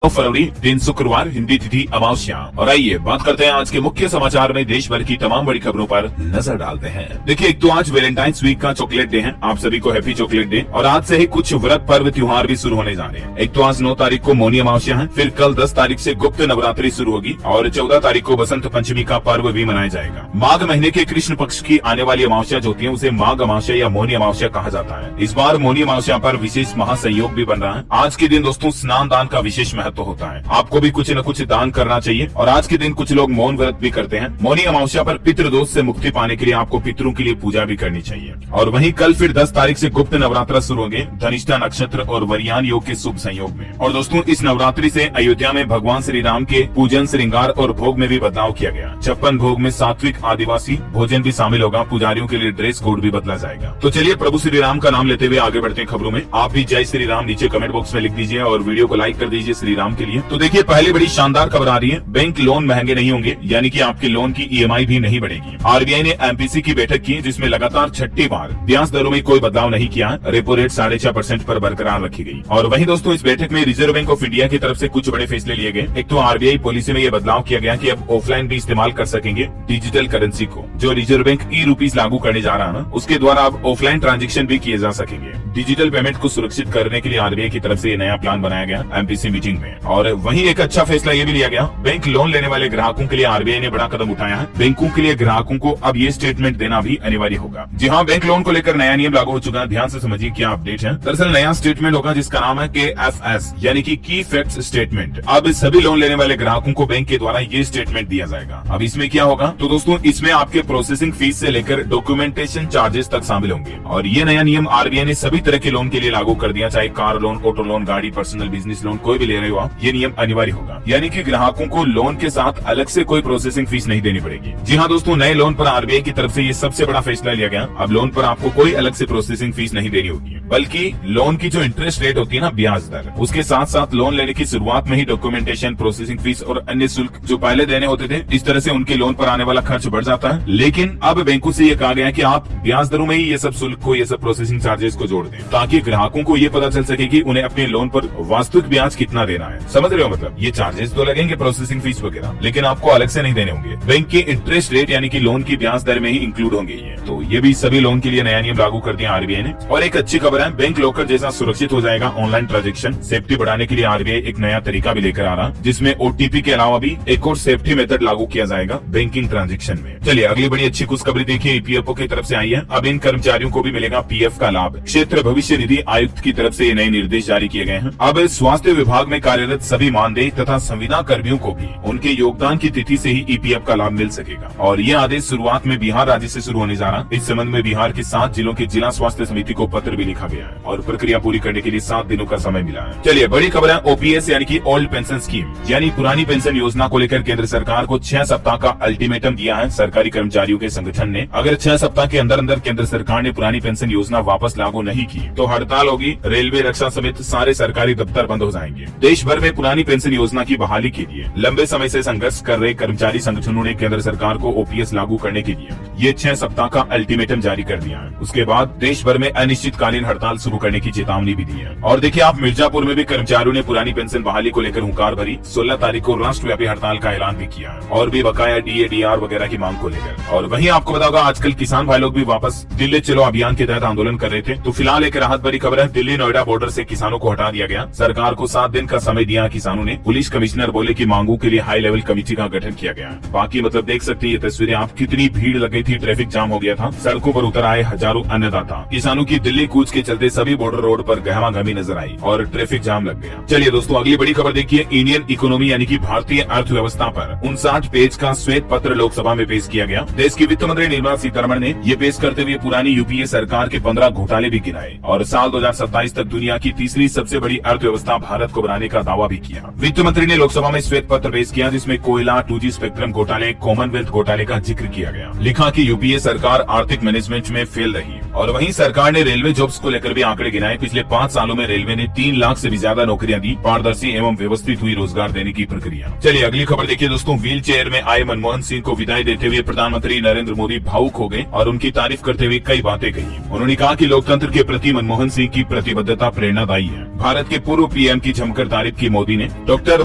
फरवरी दिन शुक्रवार, हिंदी तिथि अमावस्या। और आइए बात करते हैं आज के मुख्य समाचार में देश भर की तमाम बड़ी खबरों पर नजर डालते हैं। देखिए, एक तो आज वैलेंटाइंस वीक का चॉकलेट डे है। आप सभी को हैप्पी चॉकलेट डे। और आज से ही कुछ व्रत पर्व त्योहार भी शुरू होने जा रहे हैं। एक तो आज 9 तारीख को मौनी अमावस्या है, फिर कल 10 तारीख से गुप्त नवरात्रि शुरू होगी और 14 तारीख को बसंत पंचमी का पर्व भी मनाया जाएगा। माघ महीने के कृष्ण पक्ष की आने वाली अमावस्या जो होती है उसे माघ अमावस्या या मौनी अमावस्या कहा जाता है। इस बार मौनी अमावस्या पर विशेष महासंयोग भी बन रहा है। आज के दिन दोस्तों स्नान दान का विशेष महत्व होता है। आपको भी कुछ न कुछ दान करना चाहिए। और आज के दिन कुछ लोग मौन व्रत भी करते हैं। मौनी अमावस्या पर पितृदोष से मुक्ति पाने के लिए आपको पितरों के लिए पूजा भी करनी चाहिए। और वहीं कल फिर 10 तारीख से गुप्त नवरात्र शुरू होंगे, धनिष्ठा नक्षत्र और वरियान योग के शुभ संयोग में। और दोस्तों इस नवरात्रि से अयोध्या में भगवान श्री राम के पूजन, श्रृंगार और भोग में भी बदलाव किया गया। 56 भोग में सात्विक आदिवासी भोजन भी शामिल होगा। पुजारियों के लिए ड्रेस कोड भी बदला जाएगा। तो चलिए प्रभु श्री राम का नाम लेते हुए आगे बढ़ते हैं खबरों में। आप भी जय श्री राम नीचे कमेंट बॉक्स में लिख दीजिए और वीडियो को लाइक कर दीजिए श्री राम के लिए। तो देखिए, पहले बड़ी शानदार खबर आ रही है। बैंक लोन महंगे नहीं होंगे, यानी कि आपके लोन की ईएमआई भी नहीं बढ़ेगी। आरबीआई ने एमपीसी की बैठक की जिसमें लगातार छठी बार ब्याज दरों में कोई बदलाव नहीं किया। रेपो रेट 6.5% पर बरकरार रखी गई। और वहीं दोस्तों इस बैठक में रिजर्व बैंक ऑफ इंडिया की तरफ से कुछ बड़े फैसले लिए गए। एक तो आरबीआई पॉलिसी में यह बदलाव किया गया कि अब ऑफलाइन भी इस्तेमाल कर सकेंगे डिजिटल करेंसी को। जो रिजर्व बैंक ई-रूपीज लागू करने जा रहा है ना, उसके द्वारा अब ऑफलाइन ट्रांजेक्शन भी किए जा सकेंगे। डिजिटल पेमेंट को सुरक्षित करने के लिए आरबीआई की तरफ से ये नया प्लान बनाया गया एमपीसी मीटिंग में। और वहीं एक अच्छा फैसला ये भी लिया गया, बैंक लोन लेने वाले ग्राहकों के लिए आरबीआई ने बड़ा कदम उठाया है। बैंकों के लिए ग्राहकों को अब ये स्टेटमेंट देना भी अनिवार्य होगा। जी हाँ, बैंक लोन को लेकर नया नियम लागू हो चुका है। ध्यान से समझिए क्या अपडेट है। दरअसल नया स्टेटमेंट होगा जिसका नाम है KFS यानी कि की फैक्ट्स स्टेटमेंट। अब सभी लोन लेने वाले ग्राहकों को बैंक के द्वारा ये स्टेटमेंट दिया जाएगा। अब इसमें क्या होगा, तो दोस्तों इसमें आपके प्रोसेसिंग फीस से लेकर डॉक्यूमेंटेशन चार्जेस तक शामिल होंगे। और ये नया नियम आरबीआई ने सभी तरह के लोन के लिए लागू कर दिया, चाहे कार लोन, ऑटो लोन, गाड़ी, पर्सनल बिजनेस लोन कोई भी ले रहे हो आप, ये नियम अनिवार्य होगा। यानी कि ग्राहकों को लोन के साथ अलग से कोई प्रोसेसिंग फीस नहीं देनी पड़ेगी। जी हाँ दोस्तों, नए लोन पर आरबीआई की तरफ से ये सबसे बड़ा फैसला लिया गया। अब लोन पर आपको कोई अलग से प्रोसेसिंग फीस नहीं देनी होगी, बल्कि लोन की जो इंटरेस्ट रेट होती है ना, ब्याज दर, उसके साथ साथ लोन लेने की शुरुआत में ही डॉक्यूमेंटेशन, प्रोसेसिंग फीस और अन्य शुल्क जो पहले देने होते थे, इस तरह से उनके लोन पर आने वाला खर्च बढ़ जाता है। लेकिन अब बैंकों से ये कहा गया है कि आप ब्याज दरों में ही ये सब शुल्क को, ये सब प्रोसेसिंग चार्जेस को जोड़ दें, ताकि ग्राहकों को ये पता चल सके कि उन्हें अपने लोन पर वास्तविक ब्याज कितना देना है। समझ रहे हो, मतलब ये चार्जेस तो लगेंगे प्रोसेसिंग फीस वगैरह, लेकिन आपको अलग से नहीं देने होंगे। बैंक के इंटरेस्ट रेट यानी कि लोन की ब्याज दर में ही इंक्लूड होंगे ये। तो ये भी सभी लोन के लिए नया नियम लागू कर दिया आरबीआई ने। और एक अच्छी खबर है, बैंक लॉकर जैसा सुरक्षित हो जाएगा ऑनलाइन ट्रांजेक्शन। सेफ्टी बढ़ाने के लिए आरबीआई एक नया तरीका भी लेकर आ रहा, जिसमें ओटीपी के अलावा भी एक और सेफ्टी मेथड लागू किया जाएगा बैंकिंग ट्रांजेक्शन में। चलिए अगली बड़ी अच्छी खुशखबरी देखिए, ईपीएफओ की तरफ से आई है। अब इन कर्मचारियों को भी मिलेगा पीएफ का लाभ। क्षेत्र भविष्य निधि आयुक्त की तरफ से ये नए निर्देश जारी किए गए हैं। अब स्वास्थ्य विभाग में कार्यरत सभी मानदेय तथा संविदा कर्मियों को भी उनके योगदान की तिथि से ही ईपीएफ का लाभ मिल सकेगा। और ये आदेश शुरुआत में बिहार राज्य से शुरू होने जा रहा। इस संबंध में बिहार के 7 जिलों के जिला स्वास्थ्य समिति को पत्र भी लिखा गया है और प्रक्रिया पूरी करने के लिए 7 दिनों का समय मिला है। चलिए बड़ी खबर है, ओपीएस यानी कि ओल्ड पेंशन स्कीम यानी पुरानी पेंशन योजना को लेकर केंद्र सरकार को 6 सप्ताह का अल्टीमेटम दिया है सरकारी कर्मचारियों के संगठन ने। अगर 6 सप्ताह के अंदर अंदर केंद्र सरकार ने पुरानी पेंशन योजना वापस लागू नहीं की तो हड़ताल होगी। रेलवे, रक्षा समेत सारे सरकारी दफ्तर बंद हो जाएंगे। देश भर में पुरानी पेंशन योजना की बहाली के लिए लंबे समय से संघर्ष कर रहे कर्मचारी संगठनों ने केंद्र सरकार को ओपीएस लागू करने के लिए ये 6 सप्ताह का अल्टीमेटम जारी कर दिया है। उसके बाद देश भर में अनिश्चितकालीन हड़ताल शुरू करने की चेतावनी भी दी है। और देखिए आप, मिर्जापुर में भी कर्मचारियों ने पुरानी पेंशन बहाली को लेकर हुंकार भरी। 16 तारीख को राष्ट्रव्यापी हड़ताल का ऐलान भी किया है और भी बकाया डीए-डीआर वगैरह की मांग को लेकर। और वहीं आपको बता होगा आजकल किसान भाई लोग भी वापस दिल्ली चलो अभियान के तहत आंदोलन कर रहे थे। तो फिलहाल एक राहत भरी खबर है, दिल्ली नोएडा बॉर्डर से किसानों को हटा दिया गया। सरकार को 7 दिन का समय दिया किसानों ने। पुलिस कमिश्नर बोले कि मांगों के लिए हाई लेवल कमेटी का गठन किया गया। बाकी मतलब देख सकते हैं ये तस्वीरें आप, कितनी भीड़ लग गई थी, ट्रैफिक जाम हो गया था, सड़कों पर उतर आए हजारों अन्नदाता। किसानों की दिल्ली कूच के चलते सभी बॉर्डर रोड पर गहमागहमी नजर आई और ट्रैफिक जाम लग गया। चलिए दोस्तों अगली बड़ी खबर देखिए, इंडियन इकोनॉमी यानी कि भारतीय अर्थव्यवस्था पर 59 पेज का श्वेत पत्र लोकसभा में पेश किया गया। देश की वित्त मंत्री निर्मला सीतारमण ने ये पेश करते हुए पुरानी यूपीए सरकार के 15 घोटाले भी गिनाए और साल 2027 तक दुनिया की तीसरी सबसे बड़ी अर्थव्यवस्था भारत को बनाने का दावा भी किया। वित्त मंत्री ने ने लोकसभा में श्वेत पत्र पेश किया जिसमें कोयला, 2G स्पेक्ट्रम घोटाले, कॉमनवेल्थ घोटाले का जिक्र किया गया। लिखा कि यूपीए सरकार आर्थिक मैनेजमेंट में फेल रही। और वहीं सरकार ने रेलवे जॉब्स को लेकर भी आंकड़े गिनाए। पिछले 5 सालों में रेलवे ने 3 लाख से भी ज्यादा नौकरियां दी। पारदर्शी एवं व्यवस्थित हुई रोजगार देने की प्रक्रिया। चलिए अगली खबर देखिए दोस्तों। व्हील चेयर में आए मनमोहन सिंह को विदाई देते हुए प्रधानमंत्री नरेंद्र मोदी भावुक हो गए और उनकी तारीफ करते हुए कई बातें कही। उन्होंने कहा कि लोकतंत्र के प्रति मनमोहन सिंह की प्रतिबद्धता प्रेरणादायी है। भारत के पूर्व पीएम की जमकर तारीफ की मोदी ने। डॉक्टर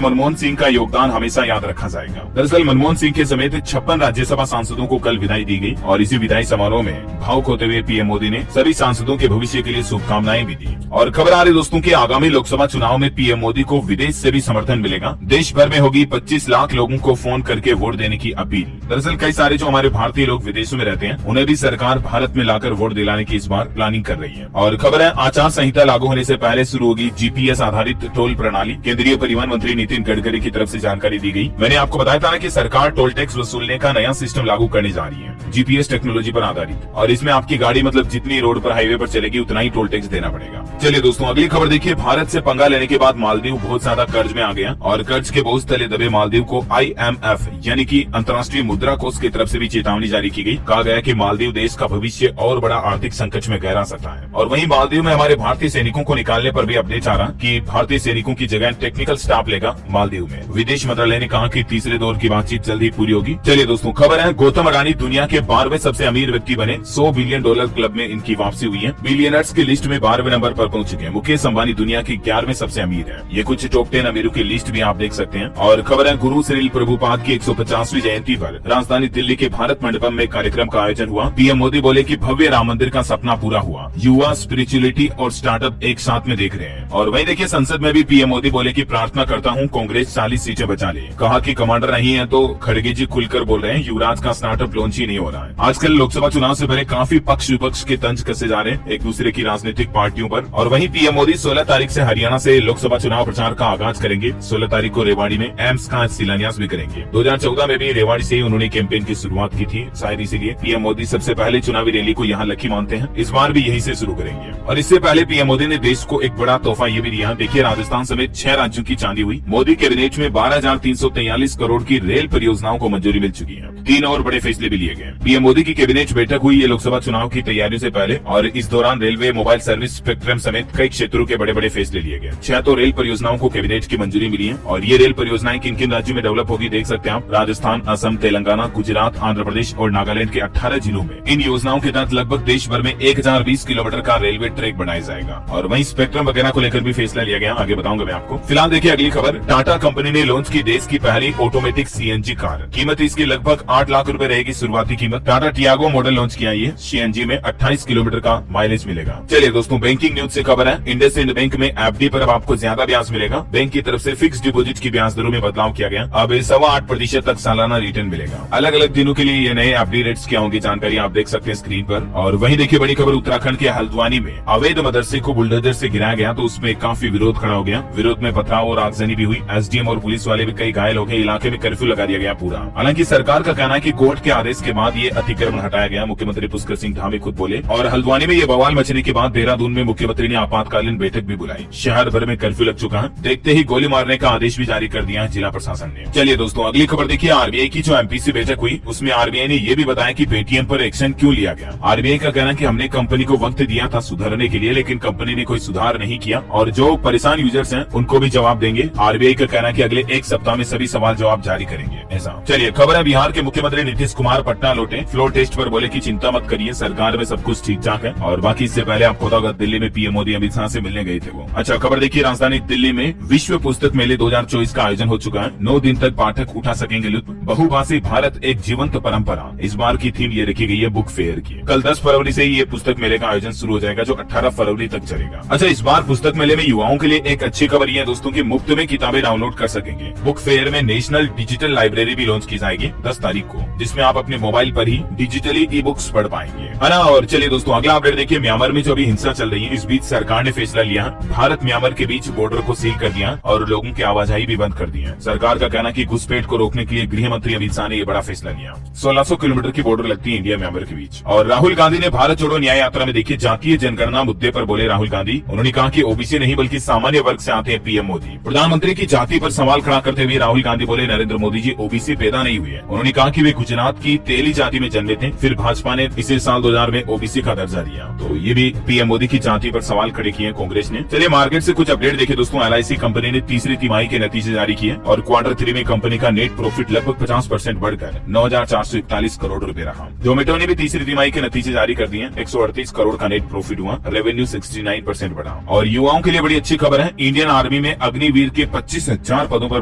मनमोहन सिंह का योगदान हमेशा याद रखा जाएगा। दरअसल मनमोहन सिंह के समेत 56 राज्यसभा सांसदों को कल विदाई दी गई और इसी विदाई समारोह में भावुक होते हुए पीएम मोदी ने सभी सांसदों के भविष्य के लिए शुभकामनाएं भी दी। और खबर आ रही दोस्तों की आगामी लोकसभा चुनाव में पीएम मोदी को विदेश से भी समर्थन मिलेगा। देश भर में होगी 25 लाख लोगों को फोन करके वोट देने की अपील। दरअसल कई सारे जो हमारे भारतीय लोग विदेशों में रहते हैं उन्हें भी सरकार भारत में लाकर वोट दिलाने की इस बार प्लानिंग कर रही है। और खबर है आचार संहिता लागू होने से पहले शुरू होगी जीपीएस आधारित टोल प्रणाली। केंद्रीय परिवहन मंत्री नितिन गडकरी की तरफ से जानकारी दी गई। मैंने आपको बताया था ना कि सरकार टोल टैक्स वसूलने का नया सिस्टम लागू करने जा रही है, जीपीएस टेक्नोलॉजी पर आधारित। और इसमें आपकी गाड़ी मतलब जितनी रोड पर हाईवे पर चलेगी उतना ही टोल टैक्स देना पड़ेगा। चलिए दोस्तों अगली खबर देखिए। भारत से पंगा लेने के बाद मालदीव बहुत ज्यादा कर्ज में आ गया और कर्ज के बोझ तले दबे मालदीव को IMF यानी कि अंतर्राष्ट्रीय मुद्रा कोष की तरफ से भी चेतावनी जारी की गई। कहा गया कि मालदीव देश का भविष्य और बड़ा आर्थिक संकट में गहरा सकता है। और वहीं मालदीव में हमारे भारतीय सैनिकों को निकालने पर भी अपडेट आ रहा कि भारतीय सैनिकों की जगह टेक्निकल स्टाफ लेगा मालदीव में। विदेश मंत्रालय ने कहा कि तीसरे दौर की बातचीत जल्द ही पूरी होगी। चलिए दोस्तों खबर है गौतम अडानी दुनिया के 12वें सबसे अमीर व्यक्ति बने। $100 बिलियन क्लब में इनकी वापसी हुई है। बिलियनर्स की लिस्ट में 12वें नंबर पर पहुंच चुके हैं। मुकेश अंबानी दुनिया के 11वें सबसे अमीर है। ये कुछ टॉप 10 अमीरों की लिस्ट भी आप देख सकते हैं। और खबर है गुरु श्रील प्रभुपाद की 150वीं जयंती पर राजधानी दिल्ली के भारत मंडपम में कार्यक्रम का आयोजन हुआ। पीएम मोदी बोले कि भव्य राम मंदिर का सपना पूरा हुआ। युवा स्पिरिचुअलिटी और स्टार्टअप एक साथ में देख रहे हैं। और वहीं देखिए संसद में भी पीएम मोदी बोले कि प्रार्थना करता हूं कांग्रेस 40 सीटें बचा ले। कहा कि कमांडर नहीं है तो खड़गे जी खुलकर बोल रहे हैं युवराज का स्टार्टअप लॉन्च ही नहीं हो रहा है। आजकल लोकसभा चुनाव से पहले काफी पक्ष विपक्ष के तंज कसे जा रहे हैं एक दूसरे की राजनीतिक पार्टियों पर। और वहीं पीएम मोदी 16 तारीख से हरियाणा से लोकसभा चुनाव प्रचार का आगाज करेंगे। 16 तारीख को रेवाड़ी में एम्स का शिलान्यास भी करेंगे। 2014 में भी रेवाड़ी से ही उन्होंने कैंपेन की शुरुआत की थी। शायद इसीलिए पीएम मोदी सबसे पहले चुनावी रैली को यहाँ लकी मानते हैं। इस बार भी यहीं से शुरू करेंगे। और इससे पहले पीएम मोदी ने देश को एक बड़ा तोहफा ये भी दिया। देखिए राजस्थान समेत 6 राज्यों की चांदी हुई। मोदी कैबिनेट में 12,343 करोड़ की रेल परियोजनाओं को मंजूरी मिल चुकी है। 3 और बड़े फैसले भी लिए गए। पीएम मोदी की कैबिनेट बैठक हुई ये लोकसभा चुनाव की तैयारियों से पहले और इस दौरान रेलवे, मोबाइल सर्विस, स्पेक्ट्रम समेत कई क्षेत्रों के बड़े बड़े फैसले लिए गए। 6 तो रेल परियोजनाओं को कैबिनेट की मंजूरी मिली है। और ये रेल परियोजनाएं किन किन राज्यों में डेवलप होगी देख सकते हैं आप। राजस्थान, असम, तेलंगाना, गुजरात, आंध्र प्रदेश और नागालैंड के 18 जिलों में इन योजनाओं के तहत लगभग देश भर में 1020 किलोमीटर का रेलवे ट्रैक बनाया जाएगा। और वहीं स्पेक्ट्रम वगैरह को लेकर भी फैसला लिया गया, आगे बताऊंगा मैं आपको। फिलहाल देखिए अगली खबर। टाटा कंपनी ने लॉन्च की देश की पहली ऑटोमेटिक सीएनजी कार। कीमत इसकी लगभग 8 लाख रुपए रहेगी शुरुआती कीमत। टाटा टियागो मॉडल लॉन्च किया ये। सीएनजी में 28 किलोमीटर का माइलेज मिलेगा। चलिए दोस्तों बैंकिंग न्यूज से खबर है। इंडसइंड बैंक में एफडी पर अब आपको ज्यादा ब्याज मिलेगा। बैंक की तरफ से फिक्स डिपॉजिट की ब्याज दरों में बदलाव किया गया। अब 8.25% तक सालाना रिटर्न मिलेगा। अलग अलग दिनों के लिए ये नए एफडी रेट्स क्या होंगी जानकारी आप देख सकते हैं स्क्रीन पर। और वहीं देखिए बड़ी खबर उत्तराखंड के हल्द्वानी में अवैध मदरसे को बुलडोजर से गिराया गया तो उसमें काफी विरोध खड़ा हो गया। विरोध में पथराव और आगजनी भी हुई। एसडीएम और पुलिस वाले भी कई घायल हो गए। इलाके में कर्फ्यू लगा दिया गया पूरा। हालांकि सरकार का कहना है कि कोर्ट के आदेश के बाद ये अतिक्रमण हटाया गया। मुख्यमंत्री पुष्कर सिंह धामी खुद बोले। और हल्द्वानी में ये बवाल मचने के बाद देहरादून में मुख्यमंत्री ने आपातकालीन बैठक भी बुलाई। शहर भर में कर्फ्यू लग चुका है। देखते ही गोली मारने का आदेश भी जारी कर दिया है जिला प्रशासन ने। चलिए दोस्तों अगली खबर देखिए। आरबीआई की जो एमपीसी बैठक हुई उसमें आरबीआई ने ये भी बताया कि पेटीएम पर एक्शन क्यों लिया गया। आरबीआई का कहना है कि हमने कंपनी को वक्त दिया था सुधरने के लिए लेकिन कंपनी ने कोई सुधार नहीं किया और जो परेशान यूजर्स हैं उनको भी जवाब देंगे। आरबीआई का कहना है कि अगले 1 सप्ताह में सभी सवाल जवाब जारी करेंगे। ऐसा चलिए खबर है बिहार के मुख्यमंत्री नीतीश कुमार पटना लौटे। फ्लोर टेस्ट पर बोले कि चिंता मत करिए सरकार में सब कुछ ठीक ठाक है। और बाकी इससे पहले आपको पता होगा दिल्ली में पीएम मोदी अमित शाह से मिलने गए थे वो। अच्छा खबर देखिए राजधानी दिल्ली में विश्व पुस्तक मेले 2024 का आयोजन हो चुका है। 9 दिन तक पाठक उठा सकेंगे लुत्फ। बहुभाषी भारत एक जीवंत परंपरा इस बार की थीम ये रखी गई है बुक फेयर की। कल 10 फरवरी से ये पुस्तक मेले का आयोजन शुरू हो जाएगा जो 18 फरवरी तक चलेगा। अच्छा इस बार पुस्तक मेले में युवाओं के लिए एक अच्छी खबर ये है दोस्तों की मुफ्त में किताबें डाउनलोड कर सकेंगे। बुक फेयर में नेशनल डिजिटल लाइब्रेरी भी लॉन्च की जाएगी 10 तारीख तारीख को, जिसमें आप अपने मोबाइल पर ही डिजिटली ई बुक्स पढ़ पाएंगे, है ना। और चलिए दोस्तों अगला अपडेट देखिए। म्यांमार में जो अभी हिंसा चल रही है, इस बीच सरकार ने फैसला लिया, भारत म्यांमार के बीच बॉर्डर को सील कर दिया और लोगों की आवाजाही भी बंद कर दी है। सरकार का कहना कि घुसपैठ को रोकने के लिए गृह मंत्री अमित शाह ने ये बड़ा फैसला लिया। 1600 किलोमीटर की बॉर्डर लगती है इंडिया म्यांमार के बीच। और राहुल गांधी ने भारत जोड़ो न्याय यात्रा में देखिए जातीय जनगणना मुद्दे पर बोले राहुल गांधी। उन्होंने कहा कि ओबीसी नहीं बल्कि सामान्य वर्ग से आते हैं पीएम मोदी। प्रधानमंत्री की जाति पर सवाल खड़ा करते हुए राहुल गांधी बोले नरेंद्र मोदी जी ओबीसी पैदा नहीं हुए। उन्होंने कहा कि वे गुजरात की तेली जाति में जन्मे थे, फिर भाजपा ने इसे साल 2000 में ओबीसी का दर्जा दिया। तो ये भी पीएम मोदी की जाति पर सवाल खड़े किए कांग्रेस ने। चलिए मार्केट से कुछ अपडेट देखे दोस्तों। एलआईसी कंपनी ने तीसरी तिमाही के नतीजे जारी किए और क्वार्टर 3 में कंपनी का नेट प्रॉफिट लगभग 50% बढ़कर 9,441 करोड़ रुपए रहा। जोमेटो ने भी तीसरी तिमाही के नतीजे जारी कर दिए। 138 करोड़ का नेट प्रॉफिट हुआ, रेवेन्यू 69% बढ़ा। और युवाओं के लिए बड़ी अच्छी खबर है, इंडियन आर्मी में अग्निवीर के 25,000 पदों पर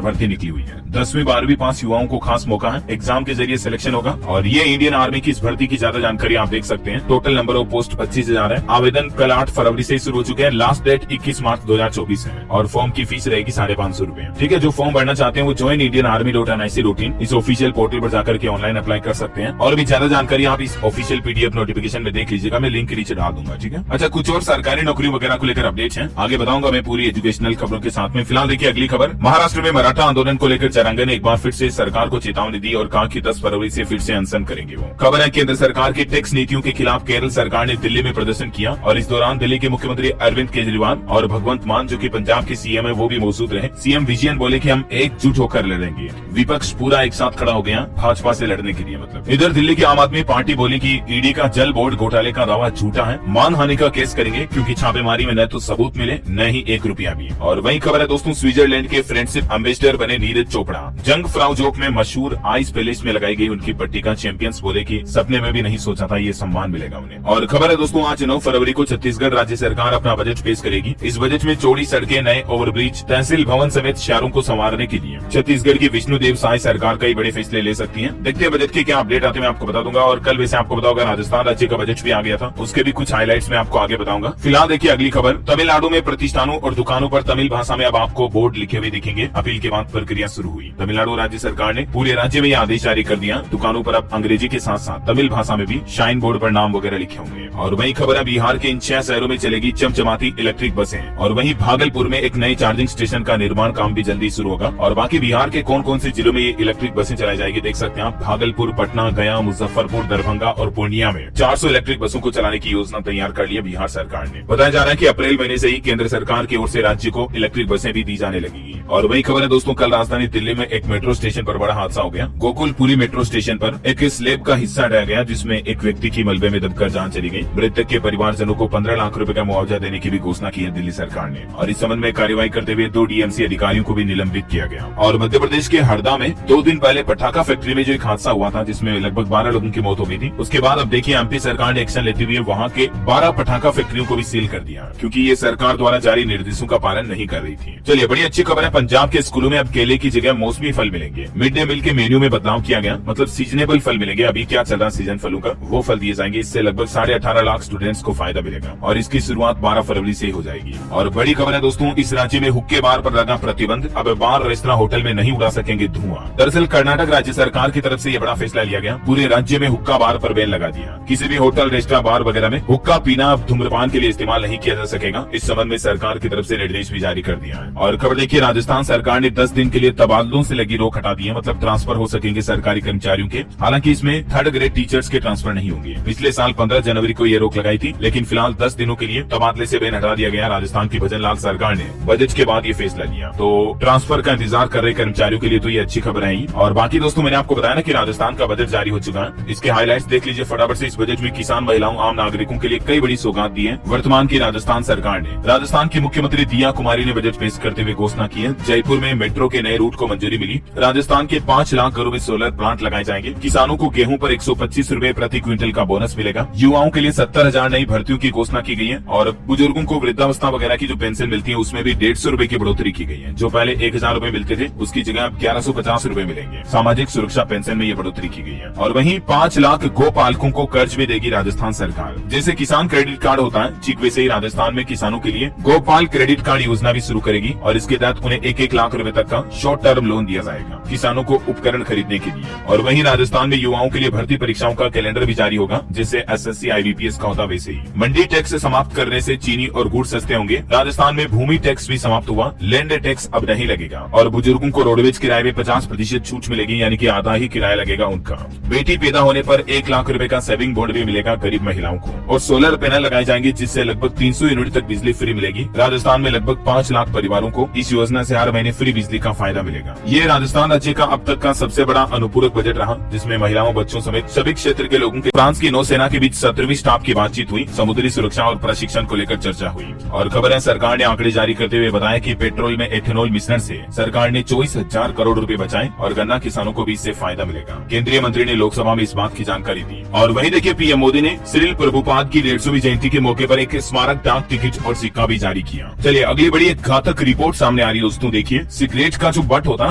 भर्ती निकली हुई है। 10वीं 12वीं पास युवाओं को खास मौका है, एग्जाम के जरिए सिलेक्शन होगा। और ये इंडियन आर्मी की इस भर्ती की ज्यादा जानकारी आप देख सकते हैं। टोटल नंबर ऑफ पोस्ट 25,000 है। आवेदन कल 8 फरवरी से शुरू हो चुके हैं। लास्ट डेट 21 मार्च 2024 है और फॉर्म की फीस रहेगी 550 रुपए। ठीक है, जो फॉर्म भरना चाहते हैं वो ज्वाइन इंडियन army.nic.in इस ऑफिशियल पोर्टल पर जाकर के ऑनलाइन अप्लाई कर सकते हैं। और भी ज्यादा जानकारी आप इस ऑफिशियल पीडीएफ नोटिफिकेशन में देख लीजिएगा, मैं लिंक नीचे डाल दूंगा। ठीक है, अच्छा कुछ और सरकारी नौकरी वगैरह को लेकर अपडेट है, आगे बताऊंगा मैं पूरी एजुकेशनल खबरों के साथ में। फिलहाल देखिए अगली खबर। महाराष्ट्र में मराठा आंदोलन को लेकर जरांगे ने एक बार फिर से सरकार को चेतावनी दी और कहा कि 10 फरवरी से फिर से अनशन करेंगे वो। खबर है केंद्र सरकार की टैक्स नीतियों के खिलाफ केरल सरकार ने दिल्ली में प्रदर्शन किया और इस दौरान दिल्ली के मुख्यमंत्री अरविंद केजरीवाल और भगवंत मान जो कि पंजाब के सीएम है वो भी मौजूद रहे। सीएम विजयन बोले कि हम एकजुट होकर लड़ेंगे। विपक्ष पूरा एक साथ खड़ा हो गया भाजपा से लड़ने के लिए। मतलब इधर दिल्ली की आम आदमी पार्टी बोली कि ईडी का जल बोर्ड घोटाले का दावा झूठा है, मानहानि का केस करेंगे क्योंकि छापेमारी में न तो सबूत मिले न ही 1 रुपया भी। और वही खबर है दोस्तों, स्विट्जरलैंड के फ्रेंडशिप एम्बेसडर बने नीरज चोपड़ा। जंग फ्राउजोक में मशहूर आइस पैलेस में लगाई गई उनकी पट्टी का चैंपियंस बोले कि सपने में भी नहीं सोचा था ये सम्मान मिलेगा उन्हें। और खबर है दोस्तों, आज 9 फरवरी को छत्तीसगढ़ राज्य सरकार अपना बजट पेश करेगी। इस बजट में चौड़ी सड़कें, नए ओवरब्रिज, तहसील भवन समेत शहरों को संवारने के लिए छत्तीसगढ़ की विष्णुदेव साय सरकार कई बड़े फैसले ले सकती है। देखते हैं बजट के क्या अपडेट आते हैं, मैं आपको बता दूंगा। और कल वैसे आपको बताऊंगा राजस्थान राज्य का बजट भी आ गया था, उसके भी कुछ हाइलाइट्स मैं आपको आगे बताऊंगा। फिलहाल देखिए अगली खबर। तमिलनाडु में प्रतिष्ठानों और दुकानों पर तमिल भाषा में अब आपको बोर्ड लिखे हुए दिखेंगे। अपील के बाद प्रक्रिया शुरू हुई। तमिलनाडु राज्य सरकार ने पूरे राज्य में यह आदेश जारी कर दिया, दुकानों पर अब अंग्रेजी के साथ साथ तमिल भाषा में भी शाइन बोर्ड पर नाम वगैरह लिखे होंगे। और वही खबर है, बिहार के इन 6 शहरों में चलेगी चमचमाती इलेक्ट्रिक बसें। और वहीं भागलपुर में एक नई चार्जिंग स्टेशन का निर्माण काम भी जल्दी शुरू होगा। और बाकी बिहार के कौन कौन से जिलों में ये इलेक्ट्रिक बसें चलाई जाएगी देख सकते हैं आप। भागलपुर, पटना, गया, मुजफ्फरपुर, दरभंगा और पूर्णिया में 400 इलेक्ट्रिक बसों को चलाने की योजना तैयार कर लिया बिहार सरकार ने। बताया जा रहा है कि अप्रैल महीने से ही केंद्र सरकार की ओर से राज्य को इलेक्ट्रिक बसें भी दी जाने लगेगी। और वही खबर है दोस्तों, कल राजधानी दिल्ली में एक मेट्रो स्टेशन पर बड़ा हादसा हो गया। गोकुलपुरी मेट्रो स्टेशन पर एक स्लेब का हिस्सा ढह गया जिसमें एक व्यक्ति की मलबे में दबकर जान चली गई। मृतक के परिवारजनों को 15 लाख रुपए का मुआवजा देने की भी घोषणा की है दिल्ली सरकार ने। और इस संबंध में कार्रवाई करते हुए 2 डीएमसी अधिकारियों को भी निलंबित किया गया। और मध्य प्रदेश के हरदा में 2 दिन पहले पटाखा फैक्ट्री में जो एक हादसा हुआ था जिसमें लगभग 12 लोगों की मौत हो गई थी, उसके बाद अब देखिए एमपी सरकार ने एक्शन लेते हुए वहाँ के 12 पटाखा फैक्ट्रियों को भी सील कर दिया क्योंकि ये सरकार द्वारा जारी निर्देशों का पालन नहीं कर रही थी। चलिए बड़ी अच्छी खबर है, पंजाब के स्कूलों में अब केले की जगह मौसमी फल मिलेंगे। मिड डे मील के मेन्यू में बदलाव किया गया, मतलब सीजनेबल फल मिलेंगे। अभी क्या चल रहा सीजन फलों का, वो फल दिए जाएंगे। इससे लगभग 18.5 लाख स्टूडेंट्स को फायदा मिलेगा और इसकी शुरुआत 12 फरवरी से हो जाएगी। और बड़ी खबर है दोस्तों, इस राज्य में हुक्के बार पर लगा प्रतिबंध। अब बार, रेस्तरां, होटल में नहीं उड़ा सकेंगे धुआं। दरअसल कर्नाटक राज्य सरकार की तरफ से यह बड़ा फैसला लिया गया। पूरे राज्य में हुक्का बार पर बैन लगा दिया। किसी भी होटल, रेस्तरां, बार वगैरह में हुक्का पीना अब धूम्रपान के लिए इस्तेमाल नहीं किया जा सकेगा। इस संबंध में सरकार की तरफ से निर्देश भी जारी कर दिया है। और खबर देखिए, राजस्थान सरकार ने 10 दिन के लिए तबादलों से लगी रोक हटा दी है, मतलब ट्रांसफर हो सकेंगे सरकारी कर्मचारियों के। हालांकि इसमें 3rd ग्रेड टीचर्स के ट्रांसफर नहीं होंगे। पिछले साल 15 जनवरी को ये रोक लगाई थी, लेकिन फिलहाल 10 दिनों के लिए तबादले से बैन हटा दिया गया। राजस्थान की भजन लाल सरकार ने बजट के बाद ये फैसला लिया, तो ट्रांसफर का इंतजार कर रहे कर्मचारियों के लिए तो ये अच्छी खबर है। और बाकी दोस्तों, मैंने आपको बताया ना कि राजस्थान का बजट जारी हो चुका है। इसके हाईलाइट्स देख लीजिए फटाफट से। इस बजट में किसान, महिलाओं, आम नागरिकों के लिए कई बड़ी सौगात दी है वर्तमान की राजस्थान सरकार ने। राजस्थान की मुख्यमंत्री दिया कुमारी ने बजट पेश करते हुए घोषणा की है। जयपुर में मेट्रो के नए रूट को मंजूरी मिली। राजस्थान के 5 लाख घरों में सोलर प्लांट लगाए जाएंगे। किसानों को गेहूं पर 125 रुपए प्रति क्विंटल का बोनस मिलेगा। युवाओं के लिए 70,000 नई भर्तियों की घोषणा की गई है। और बुजुर्गों को वृद्धावस्था वगैरह की जो पेंशन मिलती है उसमें भी 150 रुपए की बढ़ोतरी की गई है। जो पहले 1000 रुपए मिलते थे उसकी जगह अब 1150 रुपए मिलेंगे। सामाजिक सुरक्षा पेंशन में ये बढ़ोतरी की गई है। और वहीं 5 लाख गो पालकों को कर्ज भी देगी राजस्थान सरकार। जैसे किसान क्रेडिट कार्ड होता है, ठीक वैसे ही राजस्थान में किसानों के लिए गोपाल क्रेडिट कार्ड योजना भी शुरू करेगी। और इसके तहत उन्हें 1-1 लाख रुपए तक का शॉर्ट टर्म लोन दिया जाएगा किसानों को उपकरण खरीदने के लिए। और वहीं राजस्थान में युवाओं के लिए भर्ती परीक्षाओं का कैलेंडर भी जारी होगा, जिससे SSC IBPS का होता वैसे ही। मंडी टैक्स समाप्त करने से चीनी और गुड़ सस्ते होंगे। राजस्थान में भूमि टैक्स भी समाप्त हुआ, लैंड टैक्स अब नहीं लगेगा और बुजुर्गों को रोडवेज किराए में 50% छूट मिलेगी, यानी कि आधा ही किराया लगेगा उनका। बेटी पैदा होने पर 1 लाख रुपए का सेविंग बोर्ड भी मिलेगा गरीब महिलाओं को और सोलर पैनल लगाए जाएंगे, जिससे लगभग 300 यूनिट तक बिजली फ्री मिलेगी। राजस्थान में लगभग 5 लाख परिवारों को इस योजना से हर महीने फ्री बिजली का फायदा मिलेगा। ये राजस्थान राज्य का अब तक का सबसे बड़ा अनुपूरक बजट रहा, जिसमें महिलाओं, बच्चों समेत सभी क्षेत्र के लोगों के। फ्रांस की नौसेना के बीच 17वीं स्टाफ की बातचीत हुई, समुद्री सुरक्षा और प्रशिक्षण को लेकर चर्चा हुई। और खबर है, सरकार ने आंकड़े जारी करते हुए बताया कि पेट्रोल में एथेनॉल मिश्रण से सरकार ने 24,000 करोड़ रुपए बचाए और गन्ना किसानों को भी इससे फायदा मिलेगा। केंद्रीय मंत्री ने लोकसभा में इस बात की जानकारी दी। और वहीं देखिए, पीएम मोदी ने सिरिल प्रभुपाद की 150वीं जयंती के मौके पर एक स्मारक डाक टिकट और सिक्का भी जारी किया। चलिए अगली बड़ी एक घातक रिपोर्ट सामने आ रही है दोस्तों। देखिए, सिगरेट का जो बट होता है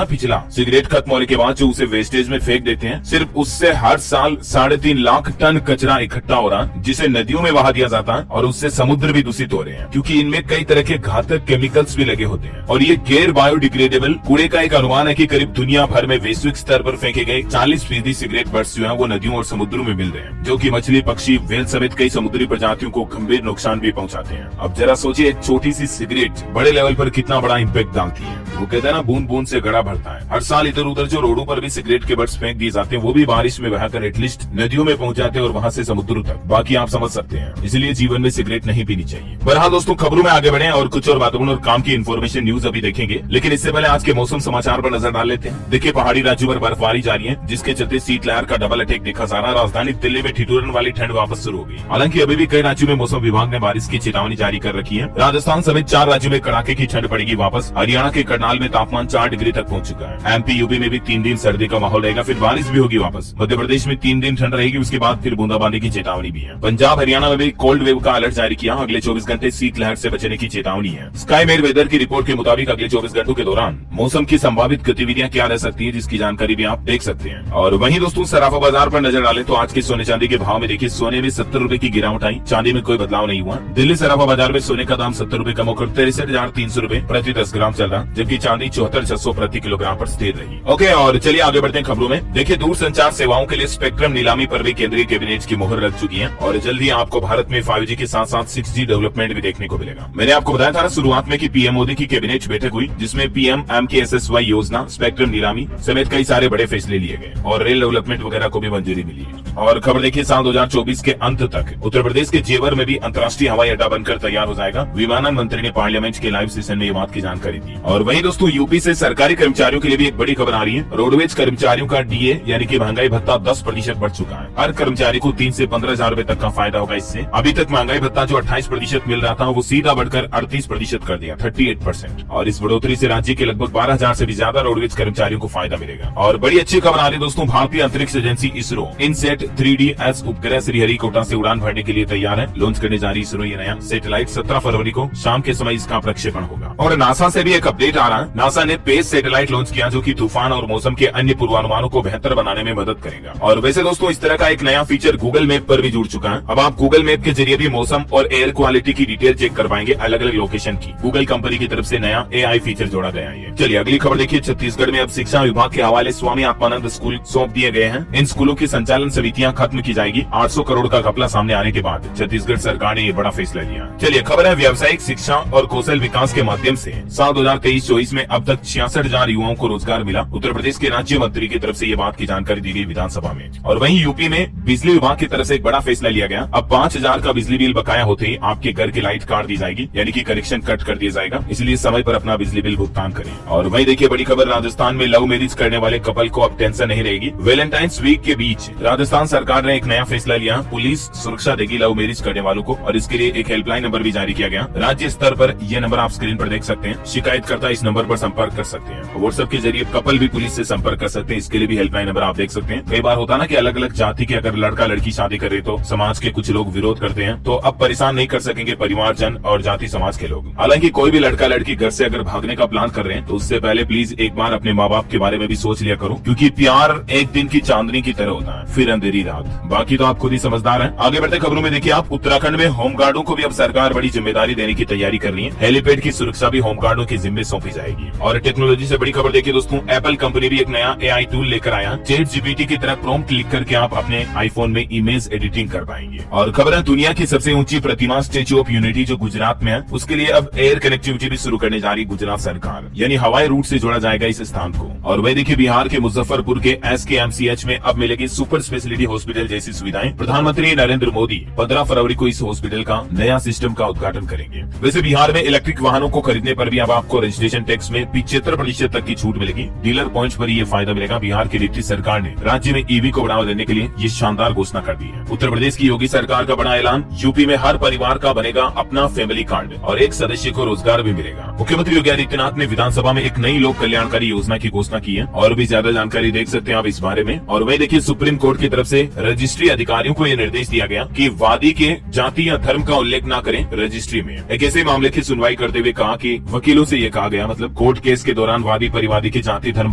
ना, पिछला सिगरेट खत्म होने के बाद जो उसे वेस्टेज में फेंक देते हैं, सिर्फ उससे हर साल 3.5 लाख टन कचरा इकट्ठा हो रहा है, जिसे नदियों में बहा दिया जाता है और उससे समुद्र भी दूषित हो रहे हैं, क्योंकि इनमें कई तरह के घातक केमिकल्स भी लगे होते हैं। और ये गैर बायोडिग्रेडेबल कूड़े का एक अनुमान है कि करीब दुनिया भर में वैश्विक स्तर पर फेंके गए 40% सिगरेट बट्स जो है वो नदियों और समुद्रों में मिल रहे हैं, जो कि मछली, पक्षी, व्हेल समेत कई समुद्री प्रजातियों को गंभीर नुकसान भी पहुंचाते हैं। अब जरा सोचिए, एक छोटी सी सिगरेट बड़े लेवल पर कितना बड़ा इम्पैक्ट डालती है। वो कहते हैं ना, बूंद बूंद से घड़ा भरता है। हर साल इधर उधर जो रोडों पर भी सिगरेट के बट्स फेंक दिए जाते हैं, वो भी बारिश में बहाकर एटलीस्ट नदियों में पहुंच जाते हैं और वहां से समुद्र तक। बाकी आप समझ सकते हैं, इसलिए जीवन में सिगरेट नहीं पीनी चाहिए। बहरहाल दोस्तों, खबरों में आगे बढ़े और कुछ और वातावरण और काम की इन्फॉर्मेशन न्यूज अभी देखेंगे, लेकिन इससे पहले आज के मौसम समाचार पर नजर डाल लेते हैं। देखिए, पहाड़ी राज्यों पर बर्फबारी जारी है, जिसके चलते शीतलहर का डबल अटैक देखा जा रहा है। राजधानी दिल्ली में ठिठुरन वाली ठंड वापस शुरू हो गई। हालांकि अभी भी कई राज्यों में मौसम विभाग ने बारिश की चेतावनी जारी कर रखी है। राजस्थान समेत 4 राज्यों में कड़ाके की ठंड पड़ेगी वापस। हरियाणा के करनाल में तापमान 4 डिग्री तक पहुंच चुका है। MP, यूपी में भी 3 दिन सर्दी का माहौल रहेगा, फिर बारिश भी होगी वापस। मध्य प्रदेश में 3 दिन ठंड रहेगी, उसके बाद फिर बूंदाबांदी की चेतावनी भी है। पंजाब, हरियाणा में भी कोल्ड वेव का अलर्ट जारी किया। अगले 24 घंटे शीतलहर से बचने की चेतावनी है। स्काई मेड वेदर की रिपोर्ट के मुताबिक अगले 24 घंटों के दौरान मौसम की संभावित गतिविधियां क्या रह सकती है, जिसकी जानकारी भी आप देख सकते हैं। और वहीं दोस्तों, सराफा बाजार पर नजर डालें तो आज के सोने चांदी के भाव में देखिए, सोने में 70 रुपए की गिरावट आई, चांदी में कोई बदलाव नहीं हुआ। दिल्ली सराफा बाजार में सोने का दाम 70 रुपए कम होकर 63,300 रुपए प्रति 10 ग्राम चल रहा, जबकि चांदी 74,600 प्रति किलोग्राम पर स्थिर रही। ओके, और चलिए आगे बढ़ते हैं खबरों में। देखिए, दूरसंचार सेवाओं के लिए स्पेक्ट्रम नीलामी पर भी केंद्रीय कैबिनेट की मुहर लग चुकी है और जल्द ही आपको भारत में 5G के साथ साथ 6G डेवलपमेंट भी देखने को मिलेगा। मैंने आपको बताया था ना शुरुआत में कि पीएम मोदी की कैबिनेट बैठक हुई, जिसमें PMMKSY योजना, स्पेक्ट्रम नीलामी समेत कई सारे बड़े फैसले लिए गए और रेल डेवलपमेंट वगैरह को भी मंजूरी मिली है। और खबर देखिए, साल 2024 के अंत तक उत्तर प्रदेश के जेवर में भी अंतर्राष्ट्रीय हवाई अड्डा बनकर तैयार हो जाएगा। विमानन मंत्री ने पार्लियामेंट के लाइव सेशन में ये बात की जानकारी दी। और वहीं दोस्तों, यूपी से सरकारी कर्मचारियों के लिए भी एक बड़ी खबर आ रही है। रोडवेज कर्मचारियों का DA यानी कि महंगाई भत्ता 10% बढ़ चुका है। हर कर्मचारी को 3 से 15,000 रुपए तक का फायदा होगा इससे। अभी तक महंगाई भत्ता जो 28% मिल रहा था, वो सीधा बढ़कर 38% कर दिया, 38%। और इस बढ़ोतरी से राज्य के लगभग 12,000 से भी ज्यादा रोडवेज कर्मचारियों को फायदा मिलेगा। और बड़ी अच्छी खबर आ रही है दोस्तों, भारतीय अंतरिक्ष एजेंसी इसरो इनसेट 3DS उपग्रह श्रीहरिकोटा से उड़ान भरने के लिए तैयार है। लॉन्च करने जा रही इसरो ये नया सैटेलाइट 17 फरवरी को शाम के समय इसका प्रक्षेपण होगा। और नासा से भी एक अपडेट आ रहा है। नासा ने पेस सैटेलाइट लॉन्च किया, जो कि तूफान और मौसम के अन्य पूर्वानुमानों को बेहतर बनाने में मदद करेगा। और वैसे दोस्तों, इस तरह का एक नया फीचर गूगल मैप पर भी जुड़ चुका है। अब आप गूगल मैप के जरिए भी मौसम और एयर क्वालिटी की डिटेल चेक कर पाएंगे, अलग अलग लोकेशन की। गूगल कंपनी की तरफ से नया AI फीचर जोड़ा गया है। चलिए अगली खबर देखिए, छत्तीसगढ़ में अब शिक्षा विभाग के हवाले स्वामी आत्मानंद स्कूल सौंप दिए गए हैं। इन स्कूलों की संचालन समितियां खत्म की जाएगी। 800 करोड़ का घपला सामने आने के बाद छत्तीसगढ़ सरकार ने ये बड़ा फैसला लिया। चलिए खबर है, व्यावसायिक शिक्षा और कौशल विकास के माध्यम से साल 2023-24 में अब तक 66,000 युवाओं को रोजगार मिला। उत्तर प्रदेश के राज्य मंत्री की तरफ से ये बात की जानकारी दी गई विधानसभा में। और वहीं यूपी में बिजली विभाग की तरफ से एक बड़ा फैसला लिया गया। अब 5,000 का बिजली बिल बकाया होते ही आपके घर की लाइट काट दी जाएगी, यानी कि कनेक्शन कट कर दिया जाएगा। इसलिए समय पर अपना बिजली बिल भुगतान करें। और वहीं देखिए, बड़ी खबर, राजस्थान में लव मैरिज करने वाले कपल को अब टेंशन नहीं रहेगी। वैलेंटाइंस वीक के बीच राजस्थान सरकार ने एक नया फैसला लिया। पुलिस सुरक्षा देगी लव मैरिज करने वालों को और इसके लिए एक हेल्पलाइन नंबर भी जारी किया गया। राज्य स्तर पर यह नंबर आप स्क्रीन पर देख सकते हैं। शिकायतकर्ता इस नंबर पर संपर्क कर सकते हैं। व्हाट्सएप के जरिए कपल भी पुलिस से संपर्क कर सकते हैं, इसके लिए भी हेल्पलाइन नंबर आप देख सकते हैं। कई बार होता ना कि अलग अलग जाति के अगर लड़का लड़की शादी कर रहे तो समाज के कुछ लोग विरोध करते हैं, तो अब परेशान नहीं कर सकेंगे परिवारजन और जाति समाज के लोग। हालांकि कोई भी लड़का लड़की घर से अगर भागने का प्लान कर रहे हैं तो उससे पहले प्लीज एक बार अपने माँ बाप के बारे में भी सोच लिया करो, क्योंकि प्यार एक दिन की चांदनी की तरह होता है, फिर अंधेरी रात। बाकी तो आप खुद ही समझदार हैं। आगे बढ़ते खबरों में देखिए, आप उत्तराखंड में होमगार्डों को भी अब सरकार बड़ी जिम्मेदारी देने की तैयारी कर रही है। हेलीपैड की सुरक्षा भी होमगार्डों की जिम्मे सौंपी जाएगी। और टेक्नोलॉजी से बड़ी खबर देखिए दोस्तों, एप्पल कंपनी भी एक नया AI टूल लेकर आया। चैट जीपीटी की तरह प्रॉम्प्ट लिख करके आप अपने आईफोन में इमेज एडिटिंग कर पाएंगे। और खबर है दुनिया की सबसे ऊंची प्रतिमा स्टेच्यू ऑफ यूनिटी जो गुजरात में है, उसके लिए अब एयर कनेक्टिविटी भी शुरू करने जा रही गुजरात सरकार, यानी हवाई रूट से जोड़ा जाएगा इस स्थान को। और वही देखिए बिहार के मुजफ्फरपुर के SKMCH में अब मिलेगी सुपर स्पेशलिटी हॉस्पिटल जैसी सुविधाएं। प्रधानमंत्री नरेंद्र मोदी 15 फरवरी को इस हॉस्पिटल का नया सिस्टम का उद्घाटन करेंगे। वैसे बिहार में इलेक्ट्रिक वाहनों को खरीदने पर भी अब आपको रजिस्ट्रेशन टैक्स में 75% तक की छूट मिलेगी। डीलर पॉइंट पर ये फायदा मिलेगा। बिहार की डिप्टी सरकार ने राज्य में ईवी को बढ़ावा देने के लिए ये शानदार घोषणा कर दी है। उत्तर प्रदेश की योगी सरकार का बड़ा ऐलान, यूपी में हर परिवार का बनेगा अपना फैमिली कार्ड और एक सदस्य को रोजगार भी मिलेगा। मुख्यमंत्री योगी आदित्यनाथ ने विधानसभा में एक नई लोक कल्याणकारी योजना की घोषणा की है और भी ज्यादा जानकारी देख सकते हैं आप इस बारे में। और वही देखिए सुप्रीम कोर्ट की तरफ से रजिस्ट्री अधिकारियों को यह निर्देश दिया गया कि वादी के जाति या धर्म का उल्लेख न करें रजिस्ट्री में। एक ऐसे मामले की सुनवाई करते हुए कहा कि वकीलों से यह कहा गया, मतलब कोर्ट केस के दौरान वादी परिवादी के जाति धर्म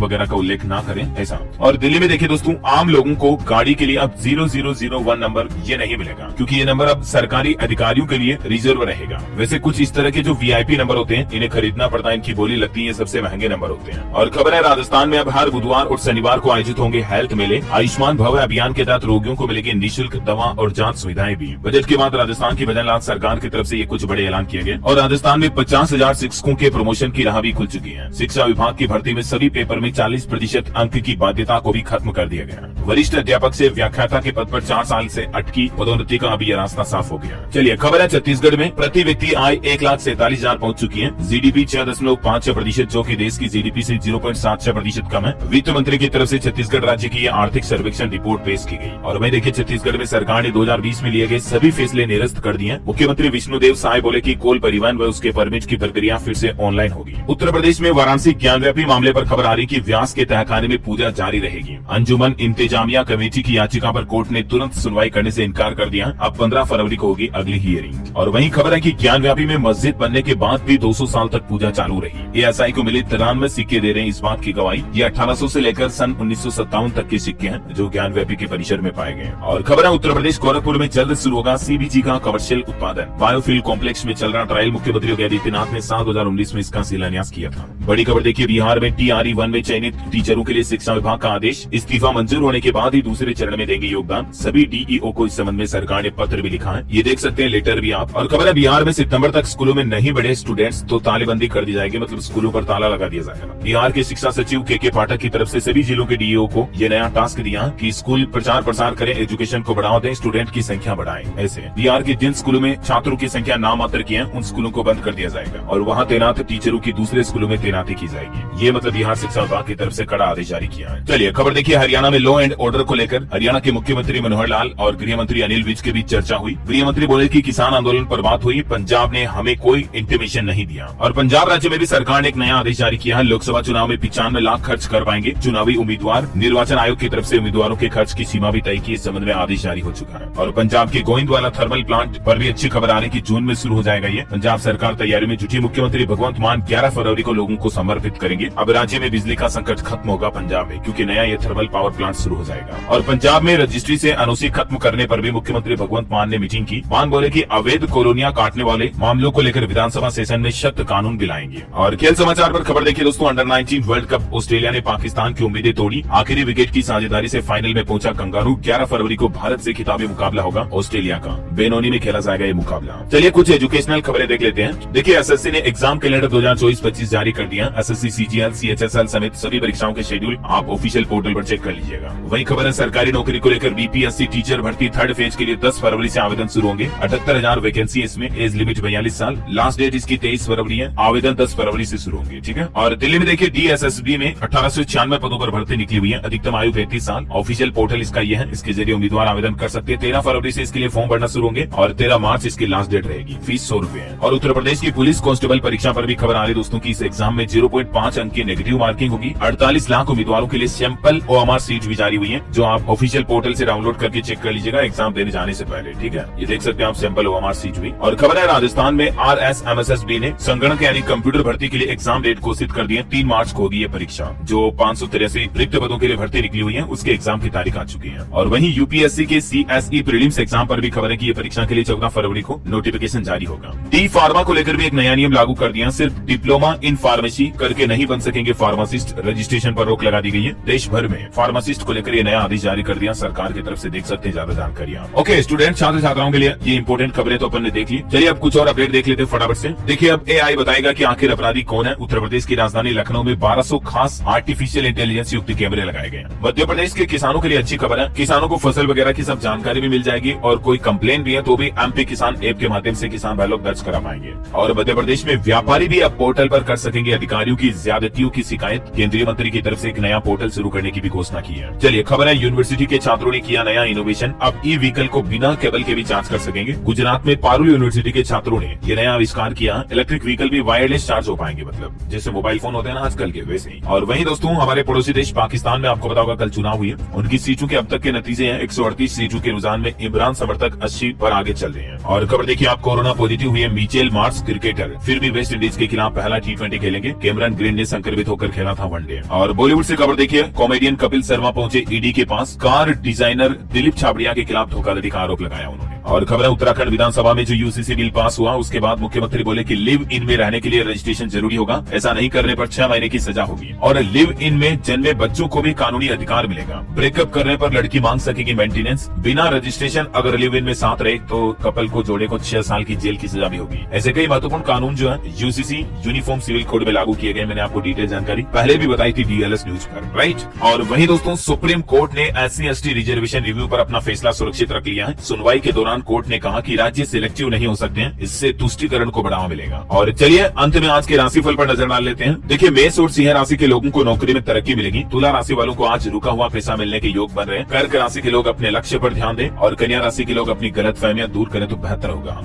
वगैरह का उल्लेख न करें ऐसा। और दिल्ली में देखिए दोस्तों, आम लोगों को गाड़ी के लिए अब 0001 नंबर ये नहीं मिलेगा, क्योंकि ये नंबर अब सरकारी अधिकारियों के लिए रिजर्व रहेगा। वैसे कुछ इस तरह के जो VIP नंबर होते हैं इन्हें खरीदना पड़ता है, इनकी बोली लगती है, ये सबसे महंगे नंबर होते हैं। और खबर है राजस्थान में अब हर बुधवार और शनिवार को आयोजित होंगे हेल्थ मेले। आयुष्मान भव अभियान के तहत रोगियों को मिलेगी निःशुल्क दवा और जांच सुविधाएं भी। बजट के बाद राजस्थान की भजनलाल सरकार की तरफ से ये कुछ बड़े ऐलान किए गए और राजस्थान में 50,000 शिक्षकों के प्रमोशन की राह भी खुल चुकी है। शिक्षा विभाग की भर्ती में सभी पेपर में 40% अंक की बाध्यता को भी खत्म कर दिया गया। वरिष्ठ अध्यापक से व्याख्याता के पद पर 4 साल से अटकी पदोन्नति का अभी रास्ता साफ हो गया। चलिए खबर है छत्तीसगढ़ में प्रति व्यक्ति आय 1,47,000 पहुंच चुकी है। GDP 6.56%, जो कि देश की GDP से 0.76% कम है। वित्त मंत्री की तरफ से छत्तीसगढ़ राज्य की आर्थिक सर्वेक्षण रिपोर्ट पेश की गई। और वहीं देखिए छत्तीसगढ़ में सरकार ने 2020 में लिए गए सभी फैसले निरस्त कर दिए। मुख्यमंत्री विष्णुदेव साय बोले कि कोल परिवहन व उसके परमिट की प्रक्रिया फिर से ऑनलाइन होगी। उत्तर प्रदेश में वाराणसी ज्ञानव्यापी मामले पर खबर आ रही कि व्यास के तहखाने में पूजा जारी रहेगी। अंजुमन इंतजामिया कमेटी की याचिका पर कोर्ट ने तुरंत सुनवाई करने से इनकार कर दिया। अब 15 फरवरी को होगी अगली हियरिंग। और वहीं खबर है कि ज्ञानव्यापी में मस्जिद बनने के बाद भी 200 साल तक पूजा चालू रही। ASI को मिले 93 सिक्के दे रहे हैं इस बात की गवाही। ये 1800 से लेकर सन 1957 तक के सिक्के हैं जो ज्ञानव्यापी के परिसर में पाए गए। और खबर है उत्तर प्रदेश गोरखपुर में जल्द शुरू होगा CBG का कमर्शियल उत्पादन। बायोफ्यूल कॉम्प्लेक्स में चल रहा ट्रायल मुख्यमंत्री योगी आदित्यनाथ ने साल 2019 में इसका शिलान्यास किया था। बड़ी खबर देखिए बिहार में TRE1 में चयनित टीचरों के लिए शिक्षा विभाग का आदेश। इस्तीफा मंजूर होने के बाद ही दूसरे चरण में देंगे योगदान। सभी DEO को इस संबंध में सरकार ने पत्र भी लिखा है, ये देख सकते हैं लेटर भी आप। और खबर है बिहार में सितंबर तक स्कूलों में नहीं बढ़े स्टूडेंट्स तो तालेबंदी कर दी जाएगी, मतलब स्कूलों पर ताला लगा दिया जाएगा। बिहार के शिक्षा सचिव KK पाठक की तरफ से सभी जिलों के DEO को ये नया टास्क दिया कि स्कूल प्रचार प्रसार करें, एजुकेशन को बढ़ावा दें, स्टूडेंट की संख्या बढ़ाएं। ऐसे बिहार के जिन स्कूलों में छात्रों की संख्या नामात्र की है उन स्कूलों को बंद कर दिया जाएगा और वहाँ तैनात टीचरों की दूसरे स्कूलों में तैनाती की जाएगी। ये मतलब बिहार शिक्षा विभाग की तरफ से कड़ा आदेश जारी किया है। चलिए खबर देखिए हरियाणा में लॉ एंड ऑर्डर को लेकर हरियाणा के मुख्यमंत्री मनोहर लाल और गृह मंत्री अनिल विज के बीच चर्चा हुई। गृह मंत्री बोले कि किसान आंदोलन पर बात हुई, पंजाब ने हमें कोई इंटीमेशन नहीं दिया। और पंजाब राज्य में भी सरकार ने एक नया आदेश जारी किया है। लोकसभा चुनाव में 95 लाख खर्च कर पाएंगे चुनावी उम्मीदवार। निर्वाचन आयोग की तरफ से उम्मीदवारों के खर्च की सीमा भी तय की, इस संबंध में आदेश जारी हो चुका है। और पंजाब के गोविंदवाला थर्मल प्लांट पर भी अच्छी खबर आ रही कि जून में शुरू हो जाएगा ये। पंजाब सरकार तैयारी में जुटी। मुख्यमंत्री भगवंत मान 11 फरवरी को लोगों को समर्पित करेंगे। अब राज्य में बिजली का संकट खत्म होगा पंजाब में, क्योंकि नया ये थर्मल पावर प्लांट शुरू हो जाएगा। और पंजाब में रजिस्ट्री से एनओसी खत्म करने पर भी मुख्यमंत्री भगवंत मान ने मीटिंग की। मान बोले कि अवैध कॉलोनियां काटने वाले मामलों को लेकर विधानसभा सेशन में सख्त कानून भी लाएंगे। और खेल समाचार पर खबर देखिए दोस्तों, अंडर-19 वर्ल्ड कप ऑस्ट्रेलिया ने पाकिस्तान की उम्मीदें तोड़ी। आखिरी विकेट की साझेदारी से फाइनल में पहुंचा कंगारू। 11 फरवरी को भारत से खिताबी मुकाबला होगा ऑस्ट्रेलिया का। बेनोनी में खेला जाएगा ये मुकाबला। चलिए कुछ एजुकेशनल खबरें देख लेते हैं। देखिए SSC ने एग्जाम कैलेंडर 2024-25 जारी कर दिया। SSC, CGL, CHSL समेत सभी परीक्षाओं के शेड्यूल आप ऑफिशियल पोर्टल पर चेक कर लीजिएगा। वही खबर है सरकारी नौकरी को लेकर BPSC टीचर भर्ती थर्ड फेज के लिए 10 फरवरी से आवेदन शुरू होंगे। 78,000 वैकेंसी इसमें। एज लिमिट 42 साल। लास्ट डेट इसकी 23 फरवरी है। आवेदन 10 फरवरी से शुरू होंगे। ठीक है। और दिल्ली में देखिए DSSB में 1896 पदों पर भर्ती निकली हुई है। अधिकतम आयु 35 साल। ऑफिशियल पोर्टल इसका ये है, इसके जरिए उम्मीदवार आवेदन कर सकते हैं। 13 फरवरी से इसके लिए फॉर्म भरना शुरू होंगे और 13 मार्च इसकी लास्ट डेट रहेगी। फीस 100 रुपए है। और उत्तर प्रदेश की पुलिस कांस्टेबल परीक्षा पर भी खबर आ रही दोस्तों की इस एग्जाम में 0.5 अंक की नेगेटिव मार्किंग होगी। 48 लाख उम्मीदवारों के लिए सैंपल OMR सीट भी जारी हुई है, जो आप ऑफिशियल पोर्टल से डाउनलोड करके चेक कर लीजिएगा एग्जाम देने जाने से पहले। ठीक है, ये देख सकते हैं आप सैंपल OMR सीट भी। और खबर है राजस्थान में RSMSSB ने संगणक यानी कंप्यूटर भर्ती के लिए एग्जाम डेट घोषित कर दी है। 3 मार्च को होगी ये परीक्षा। परीक्षा जो 583 रिक्त पदों के लिए भर्ती निकली हुई है उसके एग्जाम की तारीख आ चुकी है। और वहीं यूपीएससी के CSE प्रीलिम्स एग्जाम पर भी खबर है कि ये परीक्षा के लिए 14 फरवरी को नोटिफिकेशन जारी होगा। डी फार्मा को लेकर भी एक नया नियम लागू कर दिया। सिर्फ डिप्लोमा इन फार्मेसी करके नहीं बन सकेंगे फार्मासिस्ट, रजिस्ट्रेशन पर रोक लगा दी गई है। देश भर में फार्मासिस्ट को लेकर ये नया आदेश जारी कर दिया सरकार की तरफ से। देख सकते हैं ज्यादा जानकारियां। ओके स्टूडेंट, छात्र छात्राओं के लिए ये इंपोर्टेंट खबरें तो अपन ने देख ली। चलिए अब कुछ और अपडेट देख लेते हैं फटाफट से। देखिए अब AI बताएगा कि आखिर अपराधी कौन है। उत्तर प्रदेश की राजधानी लखनऊ में 1200 खास आर्टिफिशियल इंटेलिजेंस युक्त कैमरे लगाए गए। मध्य प्रदेश के किसानों के लिए अच्छी खबर है। किसानों को फसल वगैरह की सब जानकारी भी मिल जाएगी और कोई कंप्लेन भी है तो भी MP किसान ऐप के माध्यम से किसान भाई लोग दर्ज करा पाएंगे। और मध्य प्रदेश में व्यापारी भी अब पोर्टल पर कर सकेंगे अधिकारियों की ज्यादतियों की शिकायत। केंद्रीय मंत्री की तरफ से एक नया पोर्टल शुरू करने की भी घोषणा की है। चलिए खबर है यूनिवर्सिटी के छात्रों ने किया नया इनोवेशन। अब ई व्हीकल को बिना केबल के भी चार्ज कर सकेंगे। गुजरात में पारुल यूनिवर्सिटी के छात्रों ने ये नया आविष्कार किया। इलेक्ट्रिक व्हीकल भी वायरलेस चार्ज हो पाएंगे, मतलब जैसे मोबाइल फोन होते हैं ना आजकल के वैसे ही। और वहीं दोस्तों हमारे पड़ोसी देश पाकिस्तान में आपको पता होगा कल चुनाव हुई है। उनकी सीटों के अब तक के नतीजे हैं। 138 सीटों के रुझान में इमरान समर्थक 80 पर आगे चल रहे हैं। और खबर देखिए आप, कोरोना पॉजिटिव हुए मिचेल मार्श क्रिकेटर फिर भी वेस्ट इंडीज के खिलाफ पहला T20 खेलेंगे। कैमरन ग्रीन ने संक्रमित होकर खेला था वनडे। और बॉलीवुड से खबर देखिए, कॉमेडियन कपिल शर्मा पहुंचे ईडी के पास। कार डिजाइनर दिलीप छाबड़िया के खिलाफ धोखाधड़ी का आरोप लगाया उन्होंने। और खबर है उत्तराखंड विधानसभा में जो यूसीसी बिल पास हुआ उसके बाद मुख्यमंत्री बोले कि लिव इन में रहने के लिए रजिस्ट्रेशन जरूरी होगा। ऐसा नहीं करने पर 6 महीने की सजा होगी। और लिव इन में जन्मे बच्चों को भी कानूनी अधिकार मिलेगा। ब्रेकअप करने पर लड़की मांग सकेगी मेंटेनेंस। बिना रजिस्ट्रेशन अगर लिव इन में साथ रहे तो कपल को जोड़े को 6 साल की जेल की सजा भी होगी। ऐसे कई महत्वपूर्ण कानून जो है यूसीसी यूनिफॉर्म सिविल कोड में लागू किए गए। मैंने आपको डिटेल जानकारी पहले भी बताई थी DLS न्यूज पर, राइट। और वहीं दोस्तों सुप्रीम कोर्ट ने SC/ST रिजर्वेशन रिव्यू पर अपना फैसला सुरक्षित रख लिया है। सुनवाई के दौरान कोर्ट ने कहा कि राज्य सिलेक्टिव नहीं हो सकते हैं, इससे तुष्टीकरण को बढ़ावा मिलेगा। और चलिए अंत में आज के राशिफल पर नजर डाल लेते हैं। देखिए मेष और सिंह राशि के लोगों को नौकरी में तरक्की मिलेगी। तुला राशि वालों को आज रुका हुआ पैसा मिलने के योग बन रहे हैं। कर्क राशि के लोग अपने लक्ष्य पर ध्यान दें और कन्या राशि के लोग अपनी गलतफहमियां दूर करें तो बेहतर होगा।